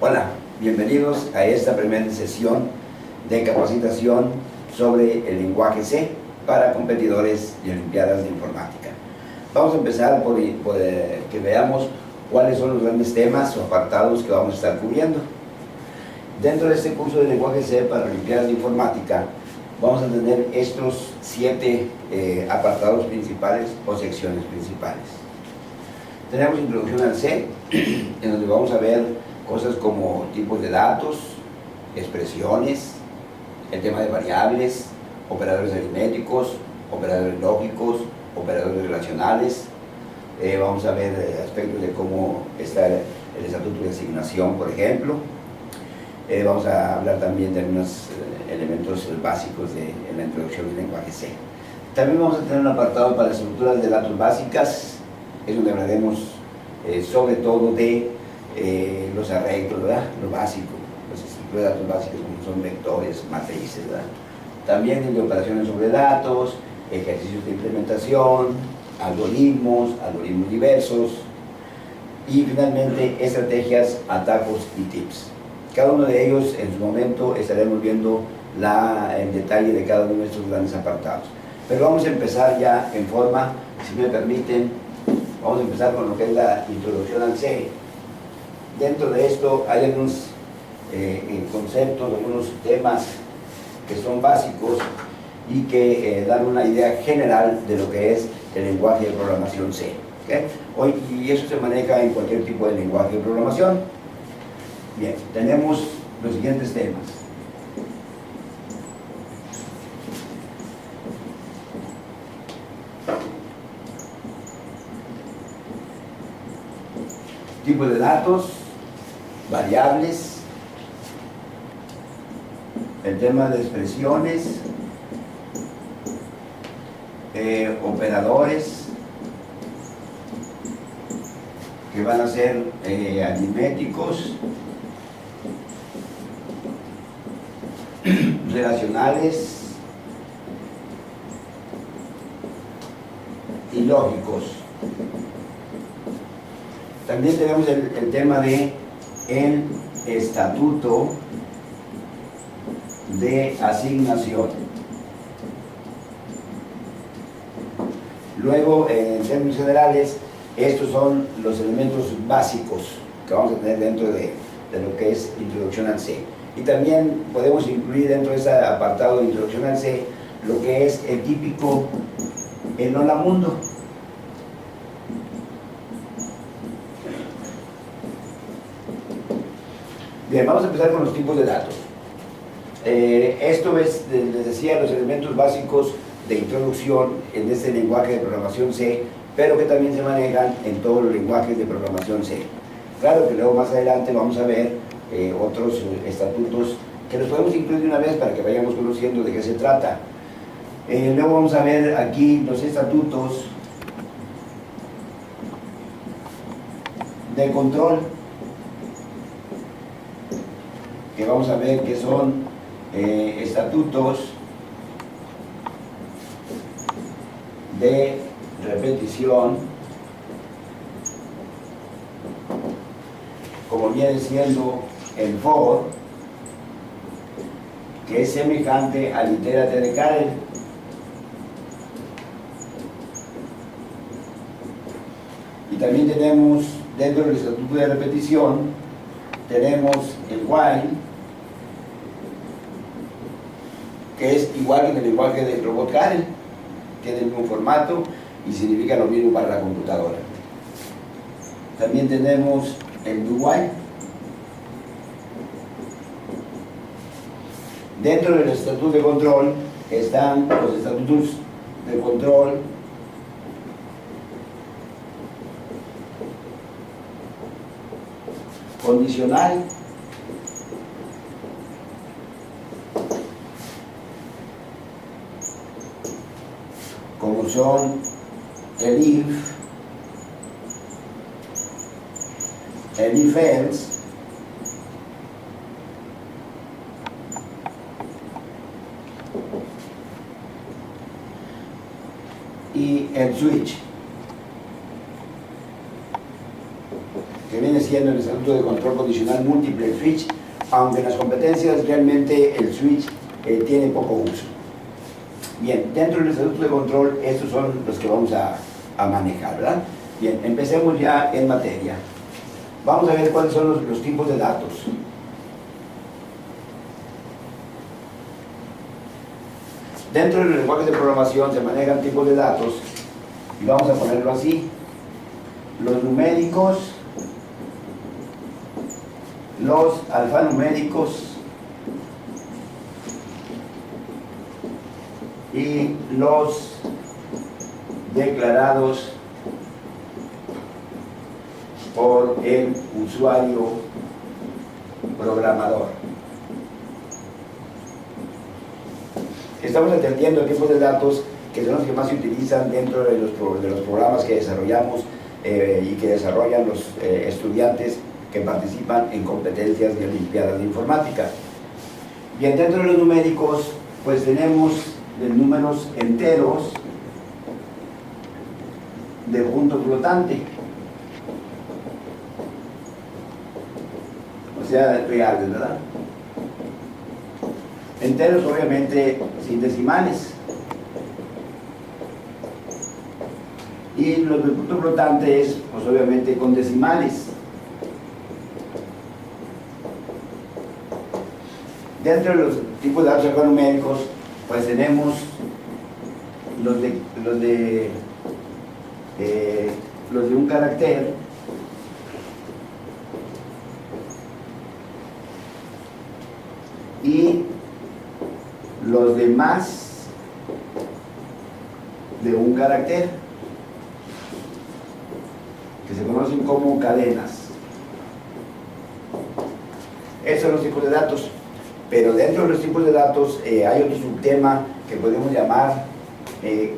Hola, bienvenidos a esta primera sesión de capacitación sobre el lenguaje C para competidores de Olimpiadas de Informática. Vamos a empezar por que veamos cuáles son los grandes temas o apartados que vamos a estar cubriendo. Dentro de este curso de lenguaje C para Olimpiadas de Informática vamos a tener estos 7 apartados principales o secciones principales. Tenemos introducción al C, en donde vamos a ver cosas como tipos de datos, expresiones, el tema de variables, operadores aritméticos, operadores lógicos, operadores relacionales. Vamos a ver aspectos de cómo está el estatuto de asignación, por ejemplo. Vamos a hablar también de algunos elementos básicos de la introducción del lenguaje C. También vamos a tener un apartado para estructuras de datos básicas, es donde hablaremos sobre todo de los arreglos, ¿verdad? Lo básico, las estructuras de datos básicas como son vectores, matrices, ¿verdad? También de operaciones sobre datos, ejercicios de implementación, algoritmos diversos y finalmente estrategias, atajos y tips. Cada uno de ellos en su momento estaremos viendo el detalle de cada uno de estos grandes apartados. Pero vamos a empezar ya en forma, si me permiten, vamos a empezar con lo que es la introducción al C. Dentro de esto hay algunos conceptos, algunos temas que son básicos y que dan una idea general de lo que es el lenguaje de programación C. ¿Okay? Y eso se maneja en cualquier tipo de lenguaje de programación. Bien, tenemos los siguientes temas. Tipo de datos, variables, el tema de expresiones, operadores que van a ser aritméticos, relacionales y lógicos. También tenemos el tema de el estatuto de asignación. Luego, en términos generales, estos son los elementos básicos que vamos a tener dentro de lo que es introducción al C. Y también podemos incluir dentro de ese apartado de introducción al C lo que es el típico el hola mundo. Bien, vamos a empezar con los tipos de datos. Esto es, les decía, los elementos básicos de introducción en este lenguaje de programación C, pero que también se manejan en todos los lenguajes de programación C. Claro que luego más adelante vamos a ver otros estatutos que los podemos incluir de una vez para que vayamos conociendo de qué se trata. Luego vamos a ver aquí los estatutos de control, que vamos a ver que son estatutos de repetición, como viene siendo el for, que es semejante al itérate de Karel. Y también tenemos, dentro del estatuto de repetición, tenemos el while, que es igual que en el lenguaje del robot Karel, tiene el mismo formato y significa lo mismo para la computadora. También tenemos el do while. Dentro del estatuto de control están los estatutos de control condicional, como son el if, el if else y el switch, que viene siendo en el Estatuto de Control Condicional Múltiple el switch, aunque en las competencias realmente el switch tiene poco uso. Bien, dentro del Estatuto de Control, estos son los que vamos a manejar, ¿verdad? Bien, empecemos ya en materia. Vamos a ver cuáles son los tipos de datos. Dentro de los lenguajes de programación se manejan tipos de datos, y vamos a ponerlo así: los numéricos, los alfanuméricos y los declarados por el usuario programador. Estamos entendiendo tipos de datos que son los que más se utilizan dentro de los programas que desarrollamos y que desarrollan los estudiantes que participan en competencias de olimpiadas de informática. Bien, dentro de los numéricos, pues tenemos de números enteros de punto flotante, o sea, reales, ¿verdad? Enteros obviamente sin decimales, y los de punto flotante es, pues obviamente con decimales. Dentro de los tipos de datos alfanuméricos, pues tenemos los de un carácter, y los de más de un carácter, que se conocen como cadenas. Esos son los tipos de datos. Pero dentro de los tipos de datos hay otro subtema que podemos llamar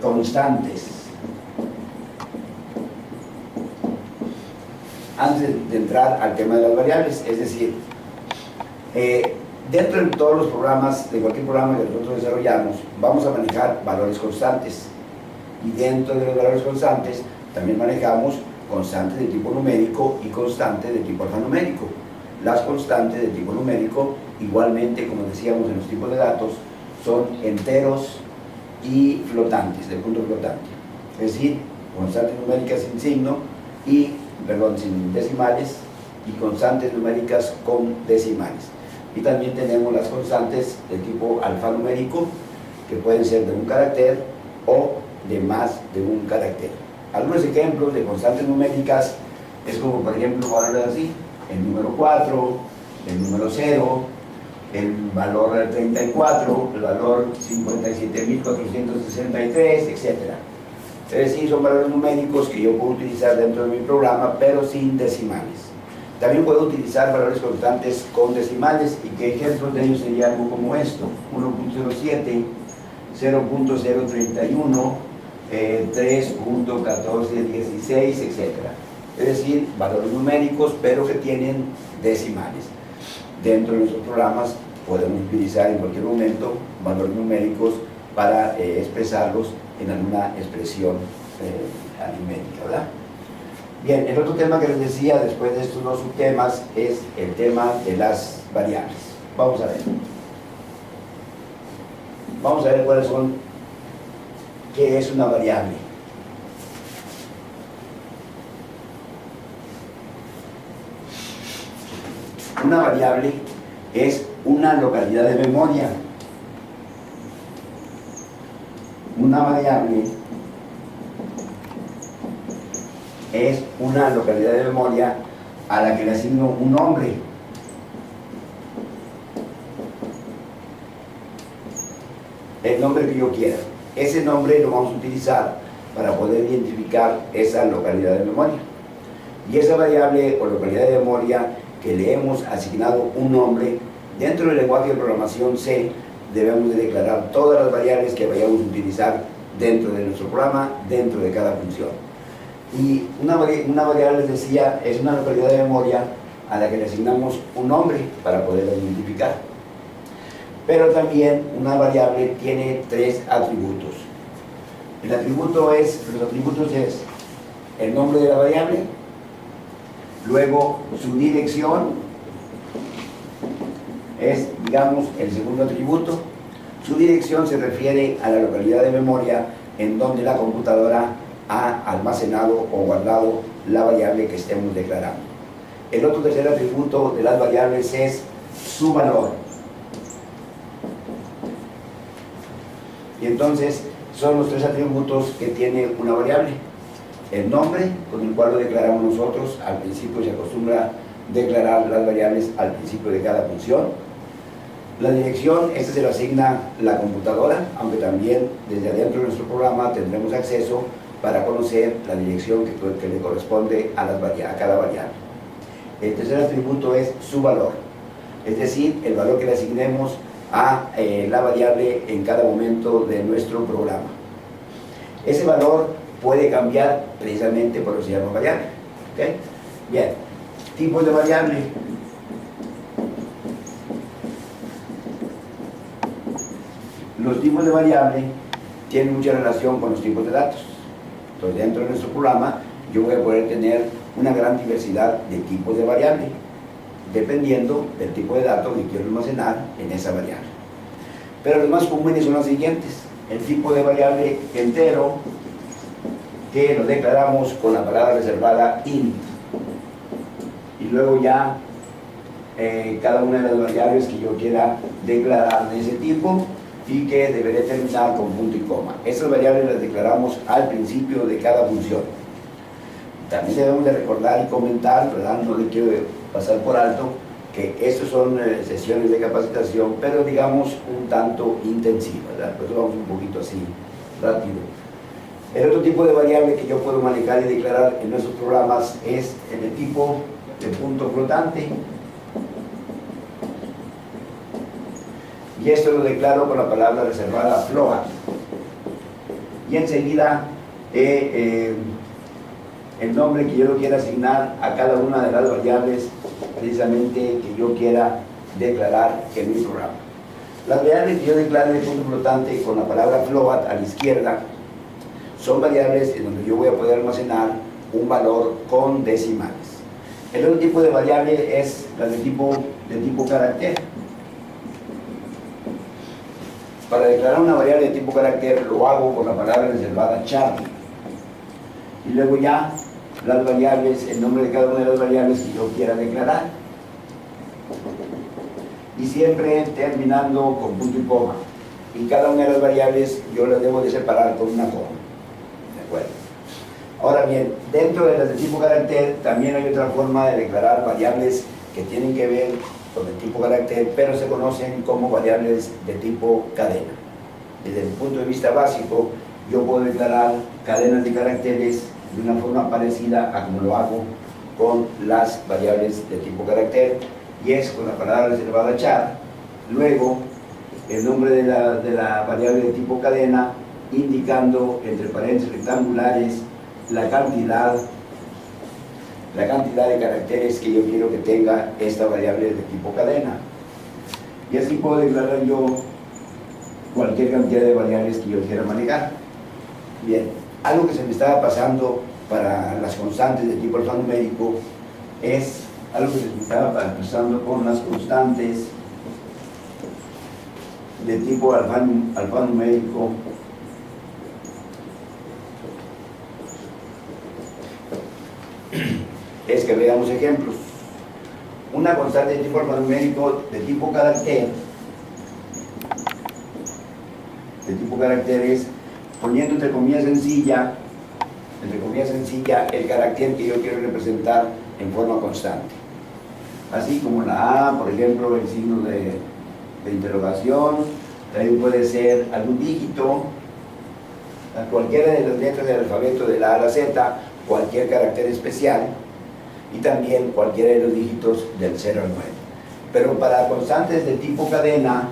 constantes. Antes de entrar al tema de las variables, es decir, dentro de todos los programas, de cualquier programa que nosotros desarrollamos, vamos a manejar valores constantes. Y dentro de los valores constantes también manejamos constantes de tipo numérico y constantes de tipo alfanumérico. Las constantes de tipo numérico, igualmente, como decíamos en los tipos de datos, son enteros y flotantes, de punto flotante. Es decir, constantes numéricas sin signo sin decimales, y constantes numéricas con decimales. Y también tenemos las constantes de tipo alfanumérico, que pueden ser de un carácter o de más de un carácter. Algunos ejemplos de constantes numéricas es como, por ejemplo, valores así: el número 4, el número 0, el valor 34, el valor 57.463, etc. Es decir, son valores numéricos que yo puedo utilizar dentro de mi programa, pero sin decimales. También puedo utilizar valores constantes con decimales, y que ejemplos de ellos sería algo como esto: 1.07, 0.031, 3.1416, etc. Es decir, valores numéricos, pero que tienen decimales. Dentro de nuestros programas podemos utilizar en cualquier momento valores numéricos para expresarlos en alguna expresión aritmética, ¿verdad? Bien, el otro tema que les decía después de estos dos subtemas es el tema de las variables. Vamos a ver. Vamos a ver qué es una variable. Una variable es una localidad de memoria. Una variable es una localidad de memoria a la que le asigno un nombre. El nombre que yo quiera. Ese nombre lo vamos a utilizar para poder identificar esa localidad de memoria. Y esa variable o localidad de memoria que le hemos asignado un nombre, dentro del lenguaje de programación C, debemos de declarar todas las variables que vayamos a utilizar dentro de nuestro programa, dentro de cada función. Y una variable, les decía, es una localidad de memoria a la que le asignamos un nombre para poderla identificar. Pero también una variable tiene tres atributos. Los atributos es el nombre de la variable, Luego, su dirección es, digamos, el segundo atributo. Su dirección se refiere a la localidad de memoria en donde la computadora ha almacenado o guardado la variable que estemos declarando. El otro tercer atributo de las variables es su valor. Y entonces son los tres atributos que tiene una variable. El nombre, con el cual lo declaramos nosotros. Al principio se acostumbra declarar las variables al principio de cada función. La dirección, este se lo asigna la computadora, aunque también desde adentro de nuestro programa tendremos acceso para conocer la dirección que le corresponde a cada variable. El tercer atributo es su valor, es decir, el valor que le asignemos a la variable en cada momento de nuestro programa. Ese valor puede cambiar precisamente por eso se llama variable. ¿Okay? Bien, tipos de variable. Los tipos de variable tienen mucha relación con los tipos de datos. Entonces, dentro de nuestro programa, yo voy a poder tener una gran diversidad de tipos de variable, dependiendo del tipo de dato que quiero almacenar en esa variable. Pero los más comunes son los siguientes. El tipo de variable entero, que lo declaramos con la palabra reservada int. Y luego ya cada una de las variables que yo quiera declarar de ese tipo y que deberé terminar con punto y coma. Estas variables las declaramos al principio de cada función. También debemos de recordar y comentar, ¿verdad? No le quiero pasar por alto, que estas son sesiones de capacitación, pero digamos un tanto intensivas, ¿verdad? Por eso vamos un poquito así, rápido. El otro tipo de variable que yo puedo manejar y declarar en nuestros programas es en el tipo de punto flotante. Y esto lo declaro con la palabra reservada float. Y enseguida el nombre que yo lo quiera asignar a cada una de las variables precisamente que yo quiera declarar en mi programa. Las variables que yo declare de punto flotante con la palabra float a la izquierda son variables en donde yo voy a poder almacenar un valor con decimales. El otro tipo de variable es la de tipo carácter. Para declarar una variable de tipo carácter lo hago con la palabra reservada char. Y luego ya las variables, el nombre de cada una de las variables que yo quiera declarar. Y siempre terminando con punto y coma. Y cada una de las variables yo las debo de separar con una coma. ¿De acuerdo? Ahora bien, dentro de las de tipo carácter también hay otra forma de declarar variables que tienen que ver con el tipo carácter, pero se conocen como variables de tipo cadena. Desde el punto de vista básico, yo puedo declarar cadenas de caracteres de una forma parecida a como lo hago con las variables de tipo carácter, y es con la palabra reservada char, luego el nombre de la variable de tipo cadena, indicando entre paréntesis rectangulares la cantidad de caracteres que yo quiero que tenga esta variable de tipo cadena. Y así puedo declarar yo cualquier cantidad de variables que yo quiera manejar. Bien, algo que se me estaba pasando para las constantes de tipo alfanumérico es algo que se me estaba pasando con las constantes de tipo alfanumérico. Es que veamos ejemplos. Una constante de tipo alfanumérico de tipo carácter es poniendo entre comillas sencilla el carácter que yo quiero representar en forma constante. Así como la A, por ejemplo, el signo de interrogación, también puede ser algún dígito, cualquiera de las letras del alfabeto de la A a la Z, cualquier carácter especial, y también cualquiera de los dígitos del 0 al 9. Pero para constantes de tipo cadena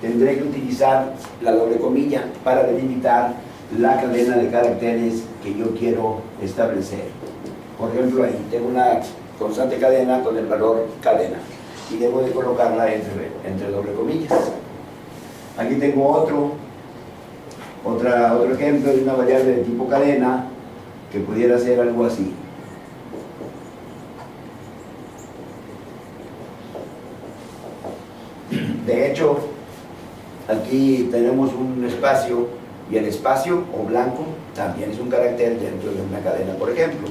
tendré que utilizar la doble comilla para delimitar la cadena de caracteres que yo quiero establecer. Por ejemplo, ahí tengo una constante cadena con el valor cadena y debo de colocarla entre doble comillas. Aquí tengo otro ejemplo de una variable de tipo cadena que pudiera ser algo así. De hecho, aquí tenemos un espacio, y el espacio o blanco también es un carácter dentro de una cadena, por ejemplo.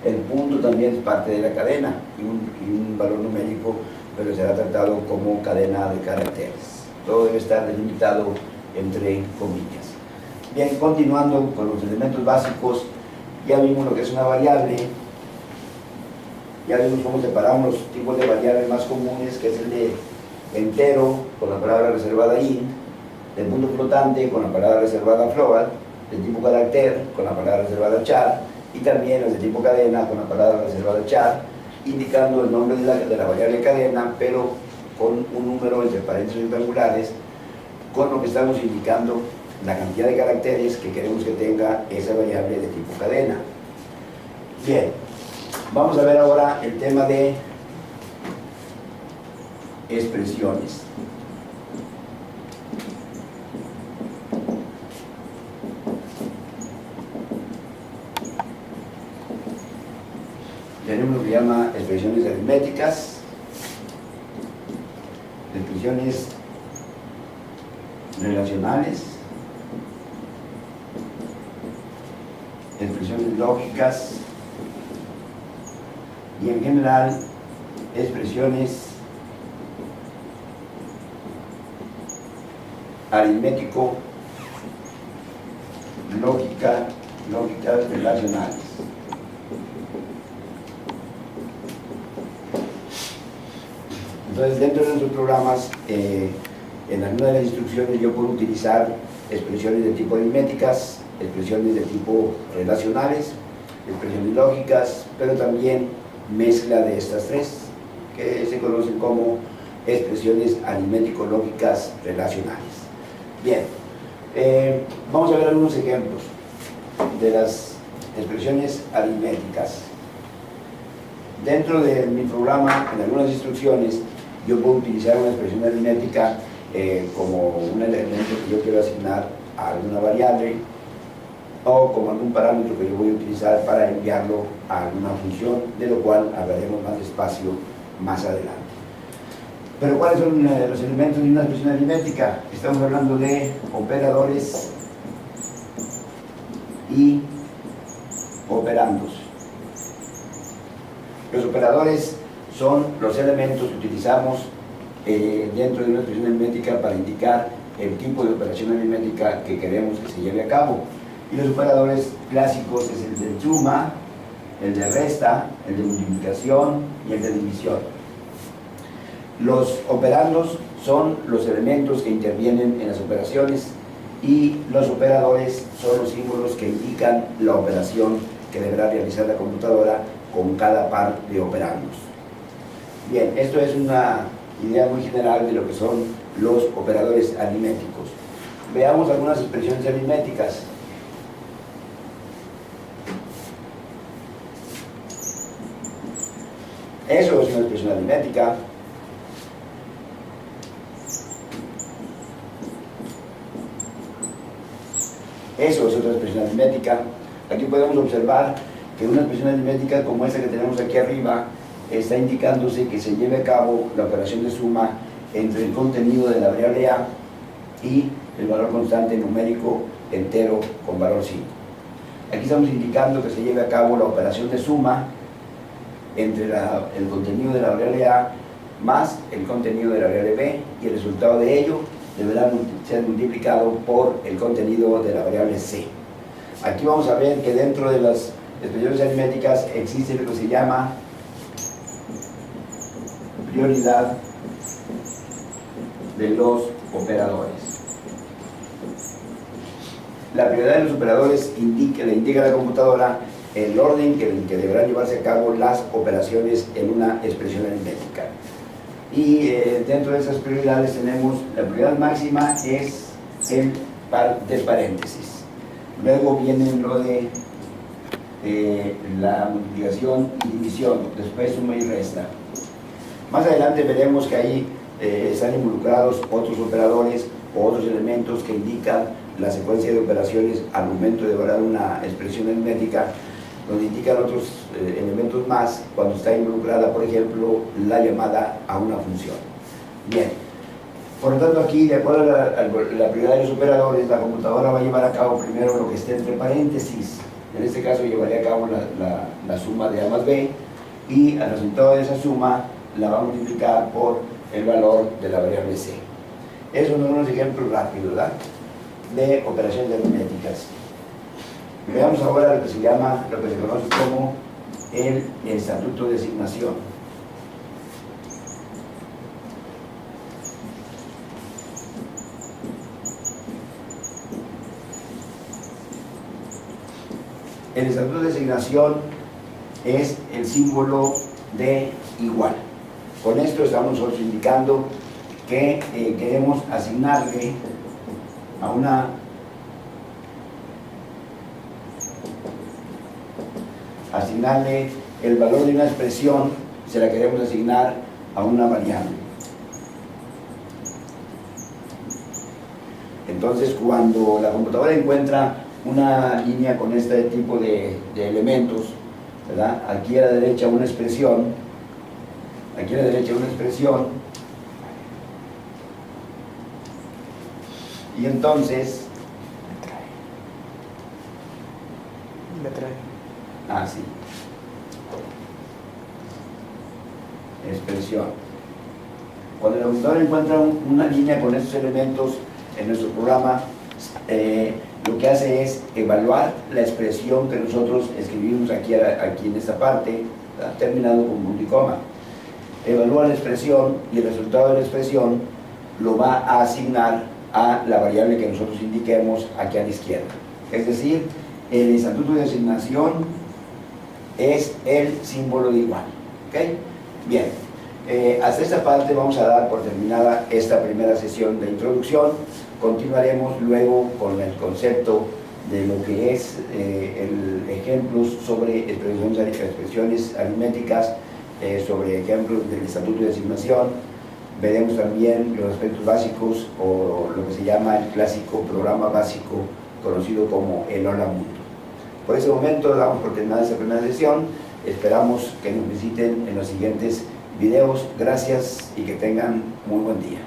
El punto también es parte de la cadena y un valor numérico, pero será tratado como cadena de caracteres. Todo debe estar delimitado entre comillas. Bien, continuando con los elementos básicos, ya vimos lo que es una variable, ya vimos cómo separamos los tipos de variables más comunes, que es el de entero con la palabra reservada in, el punto flotante con la palabra reservada float, el tipo carácter con la palabra reservada char, y también los de tipo cadena con la palabra reservada char, indicando el nombre de la variable cadena, pero con un número entre paréntesis rectangulares, con lo que estamos indicando la cantidad de caracteres que queremos que tenga esa variable de tipo cadena. Bien, vamos a ver ahora el tema de expresiones. Tenemos lo que llama expresiones aritméticas, expresiones relacionales, expresiones lógicas y en general expresiones aritmético lógicas relacionales. Entonces, dentro de nuestros programas, en alguna de las instrucciones yo puedo utilizar expresiones de tipo aritméticas, expresiones de tipo relacionales, expresiones lógicas, pero también mezcla de estas tres, que se conocen como expresiones aritmético-lógicas relacionales. Bien, vamos a ver algunos ejemplos de las expresiones aritméticas. Dentro de mi programa, en algunas instrucciones, yo puedo utilizar una expresión aritmética como un elemento que yo quiero asignar a alguna variable o como algún parámetro que yo voy a utilizar para enviarlo a alguna función, de lo cual hablaremos más despacio más adelante. Pero ¿cuáles son los elementos de una expresión aritmética? Estamos hablando de operadores y operandos. Los operadores son los elementos que utilizamos dentro de una expresión aritmética para indicar el tipo de operación aritmética que queremos que se lleve a cabo. Y los operadores clásicos es el de suma, el de resta, el de multiplicación y el de división. Los operandos son los elementos que intervienen en las operaciones y los operadores son los símbolos que indican la operación que deberá realizar la computadora con cada par de operandos. Bien, esto es una idea muy general de lo que son los operadores aritméticos. Veamos algunas expresiones aritméticas. Eso es una expresión aritmética. Eso es otra expresión aritmética. Aquí podemos observar que una expresión aritmética como esta que tenemos aquí arriba está indicándose que se lleve a cabo la operación de suma entre el contenido de la variable a y el valor constante numérico entero con valor 5. Aquí estamos indicando que se lleve a cabo la operación de suma entre el contenido de la variable a más el contenido de la variable b, y el resultado de ello deberá ser multiplicado por el contenido de la variable c. Aquí vamos a ver que dentro de las expresiones aritméticas existe lo que se llama prioridad de los operadores. La prioridad de los operadores le indica a la computadora el orden que deberán llevarse a cabo las operaciones en una expresión aritmética. Y dentro de esas prioridades tenemos la prioridad máxima, es el par de paréntesis. Luego viene lo de la multiplicación y división, después suma y resta. Más adelante veremos que ahí están involucrados otros operadores o otros elementos que indican la secuencia de operaciones al momento de evaluar una expresión aritmética, donde indican otros elementos más cuando está involucrada, por ejemplo, la llamada a una función. Bien, Por lo tanto, aquí, de acuerdo a la prioridad de los operadores, la computadora va a llevar a cabo primero lo que esté entre paréntesis. En este caso, llevaría a cabo la suma de A más B, y al resultado de esa suma la va a multiplicar por el valor de la variable C. Esos son unos ejemplos rápidos, ¿verdad?, de operaciones aritméticas. Veamos ahora lo que se llama, lo que se conoce como el estatuto de asignación. El estatuto de asignación es el símbolo de igual. Con esto estamos nosotros indicando que queremos asignarle a el valor de una expresión, se la queremos asignar a una variable. Entonces, cuando la computadora encuentra una línea con este tipo de elementos, ¿verdad?, aquí a la derecha una expresión, y entonces sí, expresión. Cuando la computadora encuentra una línea con estos elementos en nuestro programa, lo que hace es evaluar la expresión que nosotros escribimos aquí en esta parte, ¿verdad?, terminado con punto y coma. Evalúa la expresión y el resultado de la expresión lo va a asignar a la variable que nosotros indiquemos aquí a la izquierda. Es decir, el estatuto de asignación es el símbolo de igual. ¿Okay? Bien, hasta esta parte vamos a dar por terminada esta primera sesión de introducción. Continuaremos luego con el concepto de lo que es ejemplos sobre expresiones aritméticas, sobre ejemplos del estatuto de asignación. Veremos también los aspectos básicos, o lo que se llama el clásico programa básico conocido como el Hola Mundo. Por ese momento damos por terminada esta primera sesión. Esperamos que nos visiten en los siguientes videos. Gracias y que tengan muy buen día.